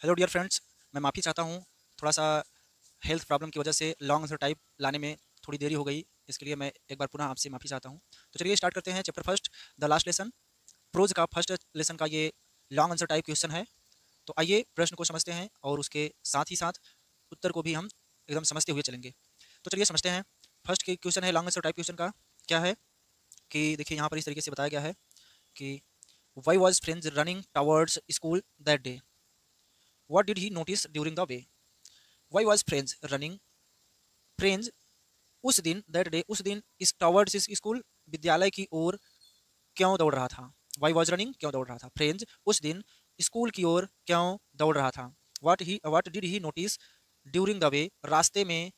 Hello dear friends, मैं माफ़ी चाहता हूँ। थोड़ा सा हेल्थ प्रॉब्लम की वजह से लॉन्ग आंसर टाइप लाने में थोड़ी देरी हो गई। इसके लिए मैं एक बार पुनः आपसे माफ़ी चाहता हूँ। तो चलिए स्टार्ट करते हैं chapter first, the last lesson. Prose का फर्स्ट लेसन का ये लॉन्ग आंसर टाइप क्वेश्चन है। तो आइए प्रश्न को समझते हैं और उसके साथ ही साथ उत्तर को भी हम एकदम समझते हुए चलेंगे। तो चलिए समझते हैं। फर्स्ट की क्वेश्चन है लॉन्ग आंसर टाइप क्वेश्चन का। क्या है कि देखिए यहाँ पर इस तरीके से बताया गया है कि why was friends running towards school that day, what did he notice during the way. Why was friends running, friends उस दिन, दैट डे उस दिन, इस टवर्ड्स इस स्कूल विद्यालय की ओर क्यों दौड़ रहा था। वाई वॉज रनिंग क्यों दौड़ रहा था, फ्रेंड्स उस दिन स्कूल की ओर क्यों दौड़ रहा था। What did he notice during the way, रास्ते में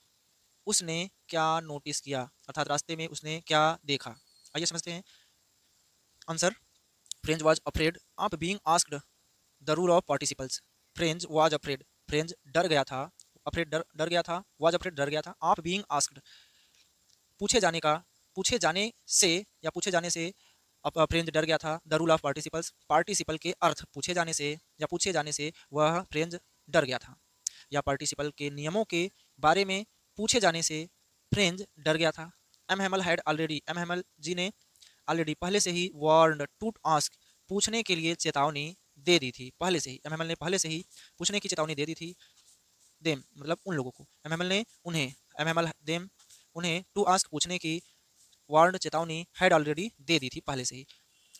उसने क्या नोटिस किया, अर्थात रास्ते में उसने क्या देखा। आइए समझते हैं answer. Friends was afraid of being asked the rule of participles. Friends was afraid, friends डर गया था, अफ्रेड डर गया था, वाज अफ्रेड डर गया था, ऑफ बीइंग आस्क्ड पूछे जाने का, पूछे जाने से या पूछे जाने से फ्रेंज डर गया था। The rule of participles, participle के अर्थ पूछे जाने से या पूछे जाने से वह फ्रेंज डर गया था, या पार्टिसिपल के नियमों के बारे में पूछे जाने से फ्रेंज डर गया था। M Hamel had already, M Hamel ji ने ऑलरेडी पहले से ही वार्नड टू आस्क, पूछने के लिए चेतावनी दे दी थी। पहले से ही एम हैमल ने पहले से ही पूछने की चेतावनी दे दी थी। देम मतलब उन लोगों को, एम हैमल ने उन्हें, एम हैमल देम उन्हें टू आस्क पूछने की वार्न चेतावनी हैड ऑलरेडी दे दी थी पहले से ही,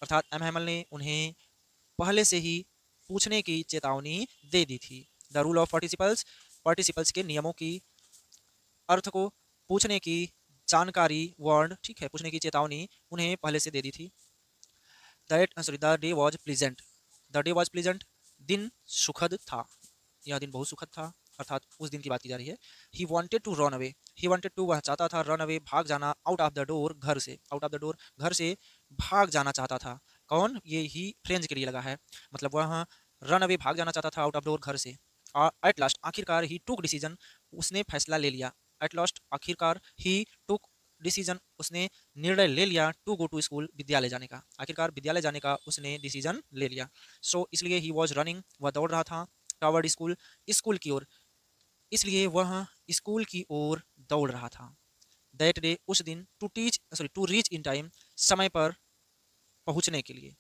अर्थात एम हैमल ने उन्हें पहले से ही पूछने की चेतावनी दे दी थी। The rule of participles, participles के नियमों की अर्थ को पूछने की जानकारी, वार्न ठीक है, पूछने की चेतावनी उन्हें पहले से दे दी थी। The day was pleasant, the day was pleasant, दिन सुखद था, यह दिन बहुत सुखद था, अर्थात उस दिन की बात की जा रही है। He wanted to run away, he wanted to वह चाहता था, रन अवे भाग जाना, आउट ऑफ द डोर घर से, आउट ऑफ द डोर घर से भाग जाना चाहता था। कौन, ये ही फ्रेंच के लिए लगा है, मतलब वह रन अवे भाग जाना चाहता था आउट ऑफ डोर घर से। एट लास्ट आखिरकार ही टुक डिसीजन, उसने फैसला ले लिया। एट लास्ट आखिरकार ही टुक डिसीजन, उसने निर्णय ले लिया, टू गो टू स्कूल विद्यालय जाने का, आखिरकार विद्यालय जाने का उसने डिसीजन ले लिया। सो इसलिए ही वॉज रनिंग, वह दौड़ रहा था, टावर्ड स्कूल, स्कूल की ओर, इसलिए वह स्कूल की ओर दौड़ रहा था। दैट डे उस दिन, टू रीच इन टाइम, समय पर पहुंचने के लिए,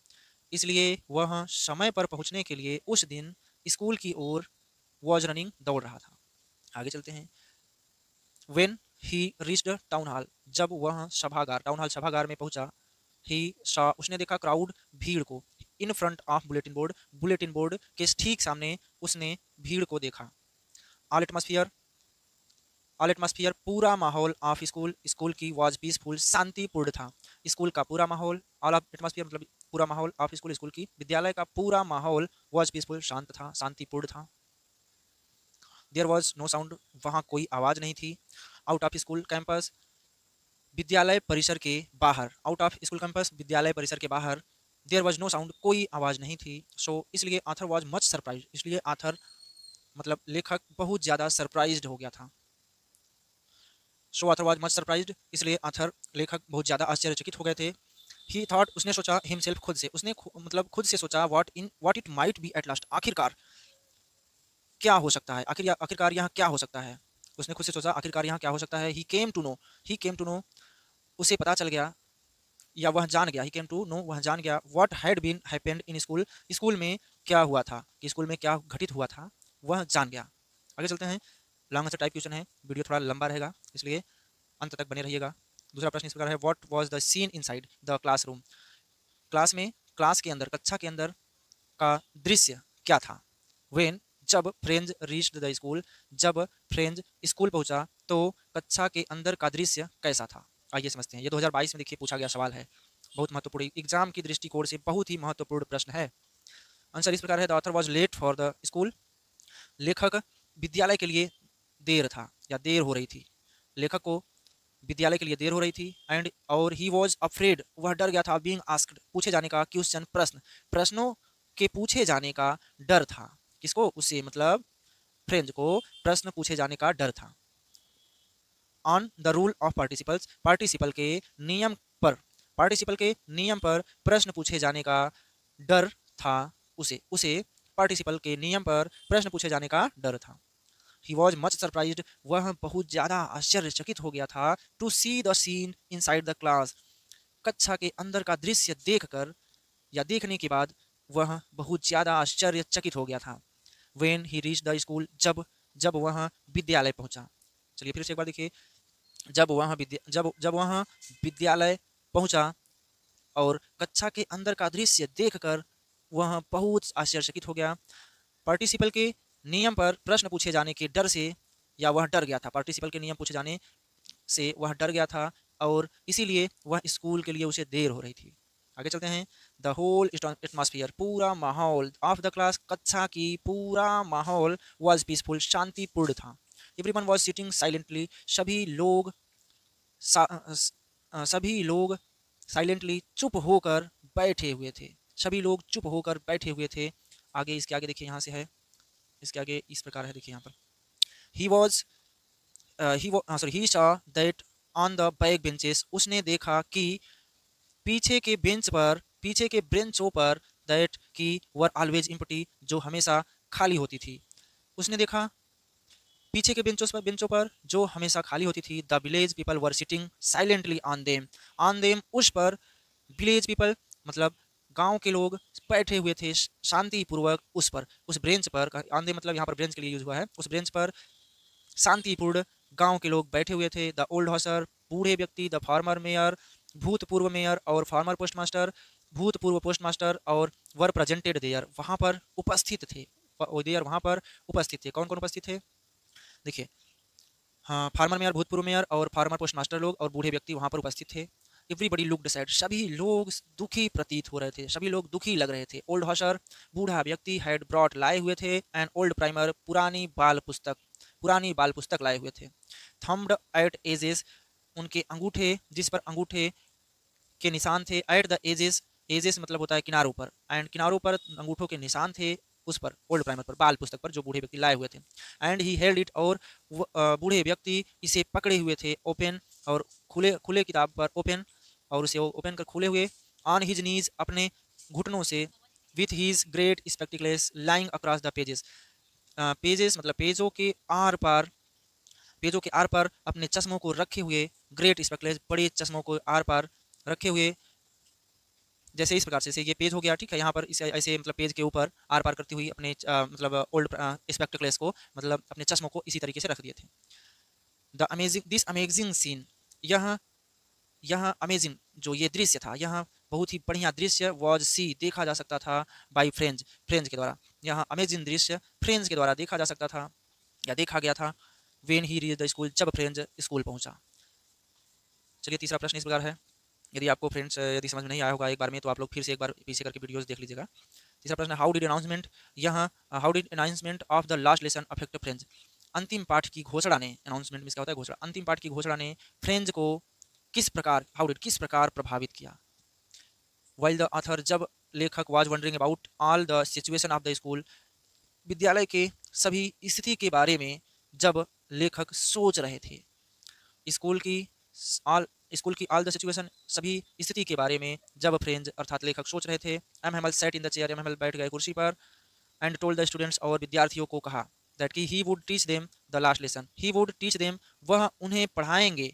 इसलिए वह समय पर पहुंचने के लिए उस दिन स्कूल की ओर वॉज रनिंग दौड़ रहा था। आगे चलते हैं। When he reached town hall, जब वह सभागार, टाउन हॉल सभागार में पहुंचा, ही सा उसने देखा क्राउड भीड़ को, in front of bulletin board, bulletin board के ठीक सामने उसने भीड़ को देखा। ऑल एटमॉस्फियर, ऑल एटमॉस्फियर पूरा माहौल ऑफ स्कूल, स्कूल की वाज पीसफुल, शांतिपूर्ण था। स्कूल का पूरा माहौल, ऑल ऑफ एटमॉस्फियर मतलब पूरा माहौल ऑफ स्कूल, स्कूल की, विद्यालय का पूरा माहौल वाज पीसफुल, शांत था, शांतिपूर्ण था। देयर वाज नो साउंड, वहाँ कोई आवाज़ नहीं थी। आउट ऑफ स्कूल कैंपस, विद्यालय परिसर के बाहर, आउट ऑफ स्कूल कैंपस विद्यालय परिसर के बाहर, देयर वाज नो साउंड कोई आवाज़ नहीं थी। सो इसलिए आथर वाज मच सरप्राइज, इसलिए आथर मतलब लेखक बहुत ज़्यादा सरप्राइज्ड हो गया था। सो आथर वाज मच सरप्राइज्ड, इसलिए आथर लेखक बहुत ज़्यादा आश्चर्यचकित हो गए थे। ही थॉट, उसने सोचा, हिमसेल्फ खुद से, उसने मतलब खुद से सोचा, what it might be at last, आखिरकार क्या हो सकता है, आखिरकार यहाँ क्या हो सकता है। उसने खुद से सोचा आखिरकार यहाँ क्या हो सकता है। He came to know, he came to know, उसे पता चल गया या वह जान गया, ही केम टू नो वह जान गया, what had been happened in school, school में क्या हुआ था, कि स्कूल में क्या घटित हुआ था, वह जान गया। आगे चलते हैं। लॉन्ग आंसर टाइप क्वेश्चन है, वीडियो थोड़ा लंबा रहेगा इसलिए अंत तक बने रहिएगा। दूसरा प्रश्न इस प्रकार है, what was the scene inside the classroom, class में, क्लास के अंदर, कक्षा के अंदर का दृश्य क्या था। व्हेन, जब फ्रेंड्स रीच्ड द स्कूल, जब फ्रेंड्स स्कूल पहुंचा तो कक्षा के अंदर का दृश्य कैसा था। आइए समझते हैं। ये 2022 में देखिए पूछा गया सवाल है, बहुत महत्वपूर्ण, एग्जाम की दृष्टिकोण से बहुत ही महत्वपूर्ण प्रश्न है। आंसर इस प्रकार है, the author was late for the school, लेखक विद्यालय के लिए देर था या देर हो रही थी, लेखक को विद्यालय के लिए देर हो रही थी। एंड और ही वॉज अफ्रेड, वह डर गया था, बीइंग आस्क्ड पूछे जाने का, क्वेश्चन प्रश्न, प्रश्नों के पूछे जाने का डर था। किसको, उसे मतलब फ्रेंच को प्रश्न पूछे जाने का डर था। On the rule of participles, participle के नियम पर, पार्टिसिपल के नियम पर प्रश्न पूछे जाने का डर था उसे, उसे पार्टिसिपल के नियम पर प्रश्न पूछे जाने का डर था। He was much surprised, वह बहुत ज्यादा आश्चर्यचकित हो गया था, to see the scene inside the class, कक्षा के अंदर का दृश्य देखकर या देखने के बाद वह बहुत ज्यादा आश्चर्यचकित हो गया था। When he reached the school, जब वह विद्यालय पहुंचा। चलिए फिर से एक बार देखिए, जब वह विद्यालय पहुंचा और कक्षा के अंदर का दृश्य देखकर वह बहुत आश्चर्यचकित हो गया। पार्टिसिपल के नियम पर प्रश्न पूछे जाने के डर से या वह डर गया था, पार्टिसिपल के नियम पूछे जाने से वह डर गया था और इसीलिए वह स्कूल के लिए उसे देर हो रही थी। आगे चलते हैं। द होल एटमॉस्फेयर, पूरा माहौल ऑफ द क्लास, कक्षा की पूरा माहौल वॉज पीसफुल, शांतिपूर्ण था। एवरीवन वॉज सिटिंग साइलेंटली, सभी लोग साइलेंटली चुप होकर बैठे हुए थे, सभी लोग चुप होकर बैठे हुए थे। आगे इसके आगे देखिए, यहाँ से है, इसके आगे इस प्रकार है, देखिए यहाँ पर he saw that on the back benches, उसने देखा कि पीछे के बेंचों पर that की were always empty, जो हमेशा खाली होती थी। उसने देखा पीछे के बेंचों पर जो हमेशा खाली होती थी। The village people were sitting silently on them उस पर, विलेज पीपल मतलब गांव के लोग बैठे हुए थे शांतिपूर्वक उस ब्रेंच पर, ऑन देम मतलब यहाँ पर ब्रेंच के लिए यूज हुआ है, उस ब्रेंच पर शांतिपूर्ण गांव के लोग बैठे हुए थे। द ओल्ड हॉसर, बूढ़े व्यक्ति, द फॉर्मर मेयर, भूतपूर्व मेयर, और फॉर्मर पोस्टमास्टर, भूतपूर्व पोस्टमास्टर, और वर प्रेजेंटेड देयर, वहाँ पर उपस्थित थे। वहाँ पर उपस्थित थे। कौन कौन उपस्थित थे देखिए, हाँ, फार्मर मेयर, भूतपूर्व मेयर और फार्मर पोस्टमास्टर लोग और बूढ़े व्यक्ति वहाँ पर उपस्थित थे। एवरीबडी लुक्ड सैड, सभी लोग दुखी प्रतीत हो रहे थे, सभी लोग दुखी लग रहे थे। ओल्ड हॉसर, बूढ़ा व्यक्ति, हैड ब्रॉट, लाए हुए थे, एंड ओल्ड प्राइमर, पुरानी बाल पुस्तक लाए हुए थे। थम्ब्ड एट एजेस, उनके अंगूठे, जिस पर अंगूठे के निशान थे। एट द एजेस मतलब होता है किनारों पर, एंड किनारों पर अंगूठों के निशान थे उस पर, ओल्ड प्राइमर पर, बाल पुस्तक पर, जो बूढ़े व्यक्ति लाए हुए थे। एंड ही हेल्ड इट, और बूढ़े व्यक्ति इसे पकड़े हुए थे, ओपन, और खुले किताब पर, ओपन, और उसे ओपन कर खोले हुए। ऑन हिज नीज, अपने घुटनों से। With his great spectacles lying across the pages, pages मतलब पेजों के आर पर अपने चश्मों को रखे हुए। ग्रेट स्पेक्टिकल्स, बड़े चश्मों को आर पार रखे हुए। जैसे इस प्रकार से ये पेज हो गया, ठीक है, यहाँ पर इसे ऐसे मतलब पेज के ऊपर आर पार करती हुई अपने मतलब ओल्ड स्पेक्टिकल्स को, मतलब अपने चश्मों को इसी तरीके से रख दिए थे। दिस अमेजिंग सीन, यह अमेजिंग जो ये दृश्य था, यह बहुत ही बढ़िया दृश्य, वॉज सी देखा जा सकता था, बाई फ्रेंच के द्वारा। यहाँ अमेजिंग दृश्य फ्रेंच के द्वारा देखा जा सकता था या देखा गया था। When he reach the school, जब फ्रेंच स्कूल पहुंचा। चलिए तीसरा प्रश्न इस प्रकार है। यदि आपको फ्रेंड्स यदि समझ में नहीं आया होगा एक बार में, तो आप लोग फिर से एक बार पीछे करके वीडियोस देख लीजिएगा। तीसरा प्रश्न, how did announcement of the last lesson affect French, अंतिम पाठ की घोषणा ने, अनाउंसमेंट में क्या होता है, घोषणा, अंतिम पाठ की घोषणा ने फ्रेंच को किस प्रकार प्रभावित किया। वाइल द ऑथर, जब लेखक, was wondering about all the situation of the school, विद्यालय के सभी स्थिति के बारे में जब लेखक सोच रहे थे। स्कूल की ऑल द सिचुएशन, सभी स्थिति के बारे में जब फ्रेंच अर्थात लेखक सोच रहे थे। M Hamel sat in the chair, M Hamel बैठ गए कुर्सी पर। एंड टोल्ड द स्टूडेंट्स, और विद्यार्थियों को कहा, दैट कि he would teach them the last lesson, he would teach them, वह उन्हें पढ़ाएंगे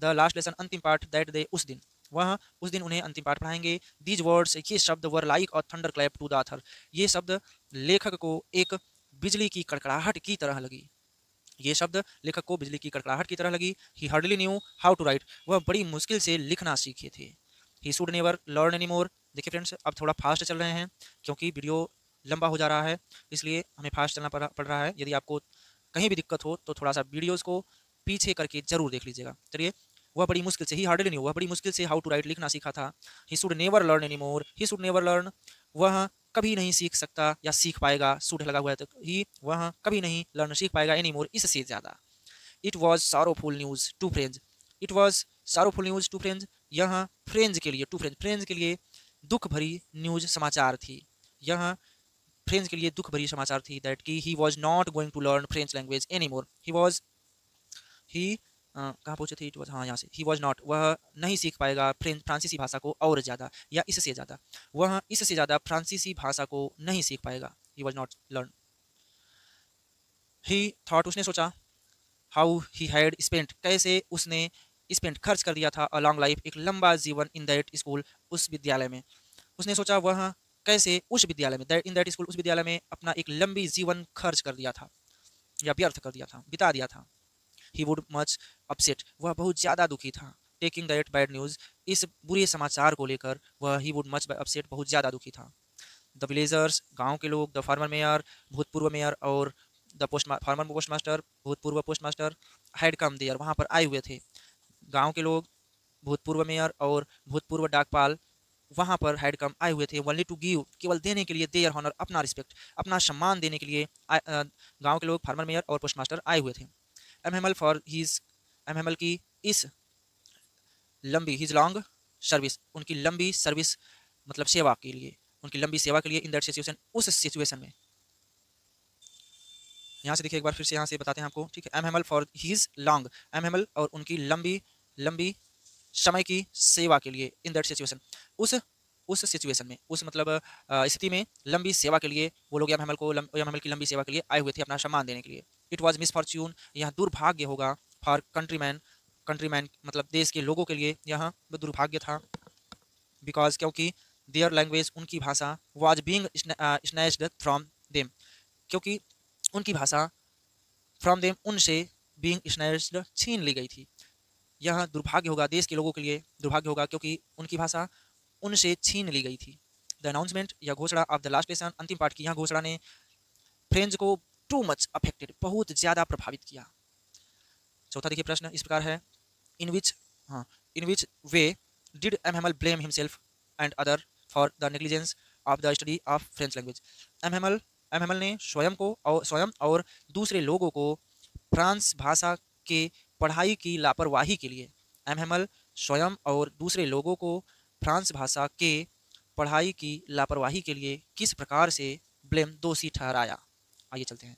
द लास्ट लेसन, अंतिम पाठ, दैट डे, उस दिन उन्हें अंतिम पाठ पढ़ाएंगे। दीज वर्ड्स, ये शब्द, were like a thunder clap to the author, ये शब्द लेखक को एक बिजली की कड़कड़ाहट की तरह लगी। ये शब्द लेखक को बिजली की कड़कड़ाहट की तरह लगी। He hardly knew how to write, वह बड़ी मुश्किल से लिखना सीखे थे। He should never learn any more. देखिए फ्रेंड्स, अब थोड़ा फास्ट चल रहे हैं क्योंकि वीडियो लंबा हो जा रहा है, इसलिए हमें फास्ट चलना पड़ रहा है। यदि आपको कहीं भी दिक्कत हो तो थोड़ा सा वीडियोस को पीछे करके जरूर देख लीजिएगा। चलिए, वह बड़ी मुश्किल से, ही हार्डली न्यू, वह बड़ी मुश्किल से, हाउ टू राइट, लिखना सीखा था। ही should never learn any more, he should never learn, वह कभी नहीं सीख सकता या सीख पाएगा, शुड लगा हुआ है तो ही, वह कभी नहीं लर्न सीख पाएगा, एनी मोर, इससे ज़्यादा। It was sorrowful news to Franz, it was sorrowful news to Franz, यहाँ फ्रेंच के लिए, फ्रेंच के लिए दुख भरी न्यूज़, समाचार थी। यहाँ फ्रेंच के लिए दुख भरी समाचार थी, दैट कि he was not going to learn French language any more, ही कहाँ पहुँचे थे, इट वॉज, हाँ यहाँ से, ही वॉज नॉट, वह नहीं सीख पाएगा फ्रांसीसी भाषा को और ज़्यादा या इससे ज़्यादा, वह इससे ज़्यादा फ्रांसीसी भाषा को नहीं सीख पाएगा, ही was not learn. He thought, उसने सोचा, हाउ ही हैड स्पेंट, कैसे उसने स्पेंट खर्च कर दिया था, अ लॉन्ग लाइफ, एक लंबा जीवन, इन दैट स्कूल, उस विद्यालय में। उसने सोचा वह कैसे उस विद्यालय में, इन दैट स्कूल, उस विद्यालय में अपना एक लंबी जीवन खर्च कर दिया था या व्यर्थ कर दिया था, बिता दिया था। ही वुड मच अपसेट, वह बहुत ज़्यादा दुखी था, टेकिंग दैट बैड न्यूज़, इस बुरे समाचार को लेकर वह, ही वुड मच अपसेट, बहुत ज़्यादा दुखी था। द विलेजर्स, गाँव के लोग, द फार्मर मेयर, भूतपूर्व मेयर, और द फार्मर पोस्ट मास्टर, भूतपूर्व post master, had come there, वहाँ पर आए हुए थे। गाँव के लोग, भूतपूर्व मेयर और भूतपूर्व डाकपाल वहाँ पर हैड कम आए हुए थे, ओनली टू गिव, केवल देने के लिए, देयर हॉनर, अपना रिस्पेक्ट, अपना सम्मान देने के लिए गाँव के लोग, फार्मर मेयर और पोस्ट मास्टर आए हुए थे। M Hamel for his, M Hemal की इस लंबी, हीज लॉन्ग सर्विस, उनकी लंबी सर्विस मतलब सेवा के लिए, उनकी लंबी सेवा के लिए, इन दैट सिचुएशन, उस सिचुएशन में। यहाँ से देखिए एक बार फिर से यहाँ से बताते हैं आपको, ठीक है। M Hamel for his long, M Hamel और उनकी लंबी लंबी समय की सेवा के लिए, इन दैट सिचुएशन, उस सिचुएशन में, उस मतलब स्थिति में लंबी सेवा के लिए वो लोग एम हेमल की लंबी सेवा के लिए आए हुए थे, अपना सम्मान देने के लिए। इट वॉज मिसफॉर्च्यून, यह दुर्भाग्य होगा, फॉर कंट्रीमैन, कंट्रीमैन मतलब देश के लोगों के लिए यह दुर्भाग्य था, बिकॉज क्योंकि देयर लैंग्वेज, उनकी भाषा, was being snatched from them, क्योंकि उनकी भाषा, फ्रॉम देम, उनसे, बींग स्नैच्ड, छीन ली गई थी। यह दुर्भाग्य होगा, देश के लोगों के लिए दुर्भाग्य होगा, क्योंकि उनकी भाषा उनसे छीन ली गई थी। द अनाउंसमेंट, यह घोषणा, ऑफ द लास्ट लेसन, अंतिम पाठ की यह घोषणा ने फ्रेंच को टू मच अफेक्टेड, बहुत ज़्यादा प्रभावित किया। चौथा देखिए प्रश्न इस प्रकार है, इन विच, हाँ, in which way did M Hamel blame himself and other for the negligence of the study of French language. M Hamel ने स्वयं और दूसरे लोगों को फ्रांस भाषा के पढ़ाई की लापरवाही के लिए, एम हेमल स्वयं और दूसरे लोगों को फ्रांस भाषा के पढ़ाई की लापरवाही के लिए किस प्रकार से ब्लेम, दोषी ठहराया। आइए चलते हैं।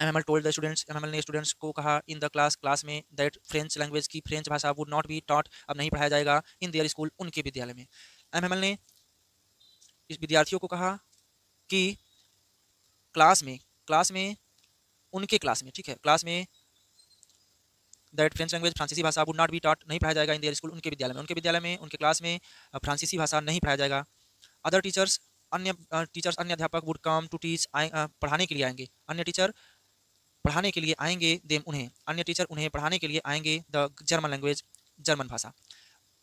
M Hamel told the students, M Hamel ने स्टूडेंट्स को कहा, इन द क्लास में, दैट फ्रेंच लैंग्वेज की फ्रेंच भाषा वुड नॉट बी टॉट, अब नहीं पढ़ाया जाएगा, इन देयर स्कूल, उनके विद्यालय में। एम हेमल ने इस विद्यार्थियों को कहा कि क्लास में उनके क्लास में, ठीक है, क्लास में, दैट फ्रेंच लैंग्वेज, फ्रांसीसी भाषा वुड नॉट बी टॉट, नहीं पढ़ाया जाएगा, इन देयर स्कूल, उनके विद्यालय में, उनके क्लास में फ्रांसीसी भाषा नहीं पढ़ाया जाएगा। अदर टीचर्स, अन्य टीचर्स, अन्य अध्यापक, वुड कम टू टीच, पढ़ाने के लिए आएंगे, अन्य टीचर पढ़ाने के लिए आएंगे, देम, उन्हें, अन्य टीचर उन्हें पढ़ाने के लिए आएंगे, द जर्मन लैंग्वेज, जर्मन भाषा,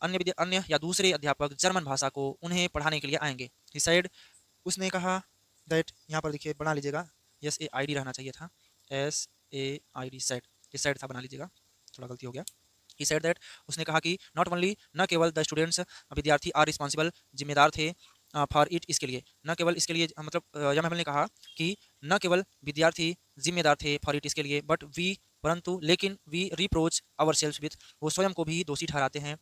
अन्य या दूसरे अध्यापक जर्मन भाषा को उन्हें पढ़ाने के लिए आएंगे। ही सेड, उसने कहा, दैट, यहाँ पर देखिए बना लीजिएगा, SAID रहना चाहिए था, SAID, सेड, ये सेड था, बना लीजिएगा, थोड़ा गलती हो गया। ही सेड दैट, उसने कहा कि नॉट ओनली, न केवल द स्टूडेंट्स, विद्यार्थी, आर रिस्पॉन्सिबल, जिम्मेदार थे, फॉर इट, इसके लिए, न केवल इसके लिए, मतलब एम ने कहा कि न केवल विद्यार्थी जिम्मेदार थे फॉर इट, इसके लिए, बट वी, परंतु, लेकिन, we reproach our self with, वो स्वयं को भी दोषी ठहराते हैं।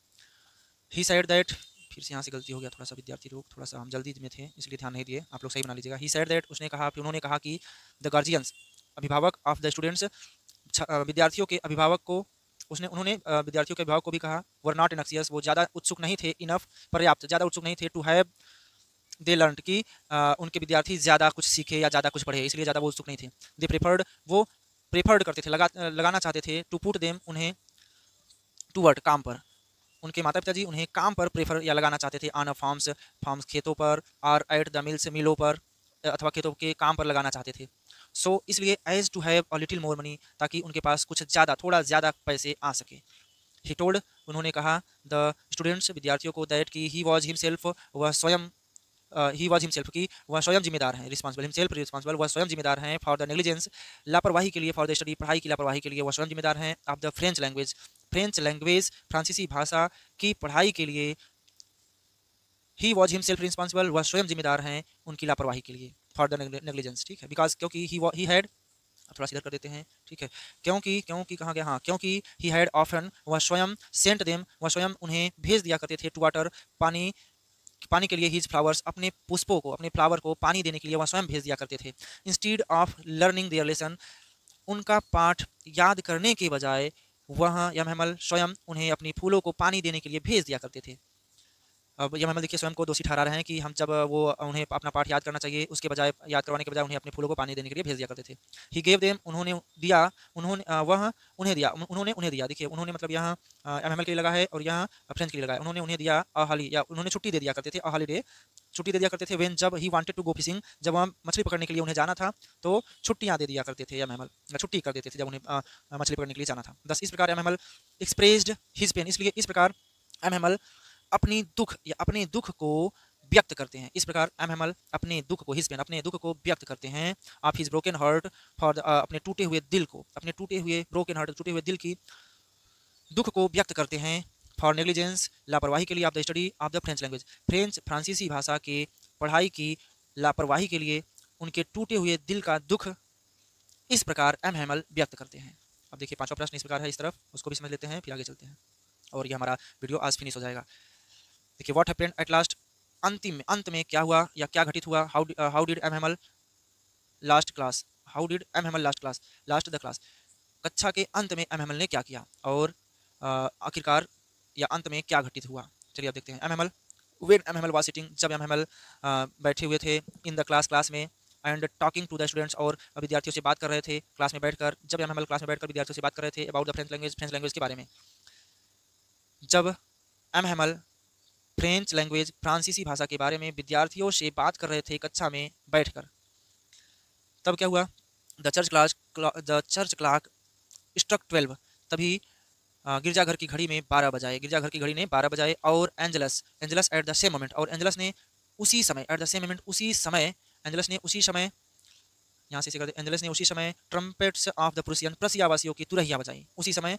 ही सेड दैट, फिर से यहाँ से गलती हो गया, थोड़ा सा विद्यार्थी लोग, थोड़ा सा हम जल्दी में थे इसलिए ध्यान नहीं दिए, आप लोग सही बना लीजिएगा। ही सेड दैट, उसने कहा, फिर उन्होंने कहा कि द गार्जियंस, अभिभावक, ऑफ द स्टूडेंट्स, विद्यार्थियों के अभिभावक को, उन्होंने विद्यार्थियों के अभिभावक को भी कहा, वर नॉट एनक्सियस, वो ज़्यादा उत्सुक नहीं थे, इनफ, पर्याप्त, ज़्यादा उत्सुक नहीं थे, टू हैव दे लर्न, कि उनके विद्यार्थी ज़्यादा कुछ सीखे या ज़्यादा कुछ पढ़े, इसलिए ज़्यादा वो उत्सुक नहीं थे। दे प्रेफर्ड, वो प्रेफर्ड करते थे, लगाना चाहते थे, टू पुट देम, उन्हें, टू वर्ड, काम पर, उनके माता पिताजी उन्हें काम पर प्रेफर या लगाना चाहते थे, ऑन अ फार्म्स, खेतों पर, और एट द मिल्स, मिलों पर, अथवा खेतों के काम पर लगाना चाहते थे। सो इसलिए, as to have a little more money, ताकि उनके पास कुछ ज़्यादा, थोड़ा ज़्यादा पैसे आ सके। ही टोल्ड, उन्होंने कहा, द स्टूडेंट्स, विद्यार्थियों को, दैट, कि ही वॉज हिमसेल्फ, वह स्वयं, ही वॉज हिमसेल्फ, की वह स्वयं जिम्मेदार हैं, रिस्पॉन्सिबल, हिमसेल्फ रिस्पॉन्सिबल, वह स्वयं जिम्मेदार हैं, फॉर द नेग्लिजेंस, लापरवाही के लिए, फॉर द स्टडी, पढ़ाई की लापरवाही के लिए वह स्वयं जिम्मेदार हैं, of the French language, French language, फ्रांसीसी भाषा की पढ़ाई के लिए, ही वॉज हिमसेल्फ रिस्पॉन्सिबल, वह स्वयं जिम्मेदार हैं उनकी लापरवाही के लिए, फॉर द नेग्लिजेंस, ठीक है, बिकॉज, क्योंकि ही हैड, थोड़ा सीधा कर देते हैं, ठीक है, क्योंकि कहाँ गया, हाँ, क्योंकि ही हैड ऑफन, वह स्वयं, सेंट देम, वह स्वयं उन्हें भेज दिया करते थे, टू वाटर, पानी के लिए, हीज फ्लावर्स, अपने पुष्पों को, अपने फ्लावर को पानी देने के लिए वह स्वयं भेज दिया करते थे। Instead of learning there lesson, उनका पाठ याद करने के बजाय वह यम हैमल स्वयं उन्हें अपनी फूलों को पानी देने के लिए भेज दिया करते थे। अब यम हैमल देखिए स्वयं को दोषी ठहरा रहे हैं कि हम जब वो उन्हें अपना पाठ याद करना चाहिए उसके बजाय याद करवाने के बजाय उन्हें अपने फूलों को पानी देने के लिए भेज दिया करते थे। ही गेव देम उन्होंने दिया, वह उन्हें दिया, उन्हें दिया। देखिए उन्होंने मतलब यहाँ एम हैमल के लिए लगा है और यहाँ फ्रेंच के लिए लगा है। उन्होंने उन्हें दिया अ हॉली, या उन्होंने छुट्टी दे दिया करते थे, अ हॉलीडे छुट्टी दे दिया करते थे। व्हेन जब he wanted to go fishing, जब वह मछली पकड़ने के लिए उन्हें जाना था तो छुट्टियां दे दिया करते थे एम हैमल, छुट्टी कर देते थे जब उन्हें मछली पकड़ने के लिए जाना था। दस इस प्रकार M Hamel expressed his pain, इसलिए इस प्रकार एम हैमल अपनी दुख या अपने दुख को व्यक्त करते हैं। इस प्रकार एम हैमल अपने दुख को, हिज पेन, अपने दुख को व्यक्त करते हैं। आप हिज ब्रोकन हार्ट फॉर अपने टूटे हुए दिल को, अपने टूटे हुए ब्रोकन हार्ट, टूटे हुए दिल की दुख को व्यक्त करते हैं। फॉर नेग्लिजेंस, लापरवाही के लिए, of the study of the French language, फ्रांसीसी भाषा के पढ़ाई की लापरवाही के लिए उनके टूटे हुए दिल का दुख इस प्रकार एम हैमल व्यक्त करते हैं। अब देखिए पांचवा प्रश्न इस प्रकार है, इस तरफ उसको भी समझ लेते हैं फिर आगे चलते हैं और ये हमारा वीडियो आज फिनिश हो जाएगा। देखिए व्हाट हैपेंड एट लास्ट, अंत में क्या हुआ या क्या घटित हुआ। How did M Hamel last class, how did M Hamel last class, last the class, कक्षा के अंत में एम हैमल ने क्या किया और आखिरकार या अंत में क्या घटित हुआ। चलिए अब देखते हैं। M Hamel, when M Hamel was sitting, जब एम हैमल बैठे हुए थे, इन द क्लास में, and talking to the students, और विद्यार्थियों से बात कर रहे थे क्लास में बैठकर। जब एम हैमल क्लास में बैठकर विद्यार्थियों से बात कर रहे थे अबाउट द फ्रेंच लैंग्वेज के बारे में। जब एम हैमल फ्रेंच लैंग्वेज, फ्रांसीसी भाषा के बारे में विद्यार्थियों से बात कर रहे थे कक्षा में बैठकर, तब क्या हुआ। द चर्च क्लॉक स्ट्रक 12, तभी गिरजाघर की घड़ी में 12 बजाए, गिरजाघर की घड़ी ने 12 बजाए। और Angeles at the same moment, और एंजलस ने उसी समय, एट द सेम मोमेंट उसी समय, एंजलस ने उसी समय, यहाँ से कर एंजलस ने उसी समय ट्रम्पेट्स ऑफ द प्रुसियन, प्रसियावासियों की तुरहिया बजाई। उसी समय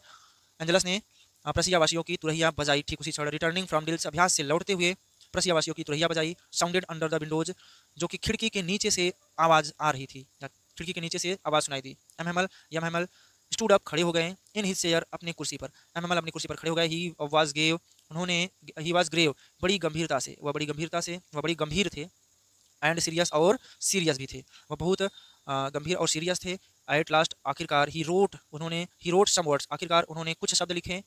एंजलस ने प्रसियावासियों की तुरहिया बजाई, ठीक उसी क्षण। रिटर्निंग फ्रॉम डिल्स, अभ्यास से लौटते हुए प्रसियावासियों की तुरहिया बजाई। साउंडेड अंडर द विंडोज, जो कि खिड़की के नीचे से आवाज़ आ रही थी, खिड़की के नीचे से आवाज़ सुनाई दी। एम हैमल स्टूड अप, खड़े हो गए। इन हिज चेयर, अपनी कुर्सी पर, एम हैमल अपनी कुर्सी पर खड़े हो गए। ही वाज ग्रेव, बड़ी गंभीरता से, वह बड़ी गंभीर थे। एंड सीरियस, और सीरियस भी थे, वह बहुत गंभीर और सीरियस थे। एट लास्ट, आखिरकार, ही रोट सम वर्ड्स, आखिरकार उन्होंने कुछ शब्द लिखे।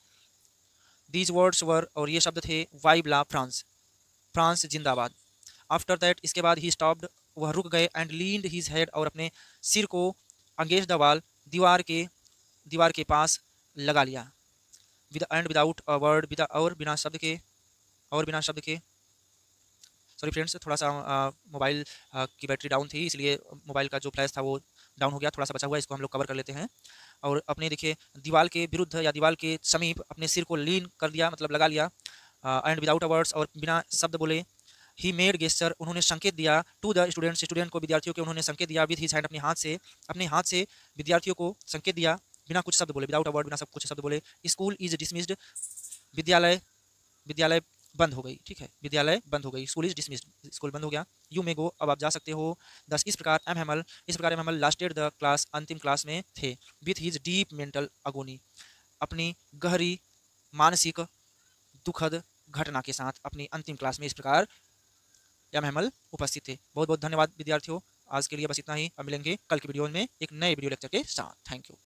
दीज वर्ड्स वर, और ये शब्द थे, वाइब ला फ्रांस, फ्रांस जिंदाबाद। आफ्टर दैट, इसके बाद, ही स्टॉप्ड, वह रुक गए। एंड लीन्ड हिज हेड, और अपने सिर को अंगेज द वॉल, दीवार के पास लगा लिया। एंड विदाउट अ वर्ड, और बिना शब्द के, सॉरी फ्रेंड्स, थोड़ा सा मोबाइल की बैटरी डाउन थी, इसलिए मोबाइल का जो फ्लैश था वो डाउन हो गया, थोड़ा सा बचा हुआ है, इसको हम लोग कवर कर लेते हैं। और अपने देखिए दीवार के विरुद्ध या दीवार के समीप अपने सिर को लीन कर दिया, मतलब लगा लिया। एंड विदाउट अ वर्ड्स, और बिना शब्द बोले। ही मेड गेस्चर, उन्होंने संकेत दिया। टू द स्टूडेंट को, विद्यार्थियों के उन्होंने संकेत दिया। विथ हिज हैंड, अपने हाथ से विद्यार्थियों को संकेत दिया, बिना कुछ शब्द बोले, विदाउट अ वर्ड, बिना सब कुछ शब्द बोले। स्कूल इज डिसमिस्ड, विद्यालय बंद हो गई, ठीक है, विद्यालय बंद हो गई। स्कूल इज डिसमिस्ड, स्कूल बंद हो गया। यू मे गो, अब आप जा सकते हो। दस इस प्रकार M Hamel lasted the class, अंतिम क्लास में थे। With his deep mental agony, अपनी गहरी मानसिक दुखद घटना के साथ अपनी अंतिम क्लास में इस प्रकार एम हैमल उपस्थित थे। बहुत बहुत धन्यवाद विद्यार्थियों, आज के लिए बस इतना ही। अब मिलेंगे कल की वीडियो में एक नए वीडियो लेक्चर के साथ। Thank you.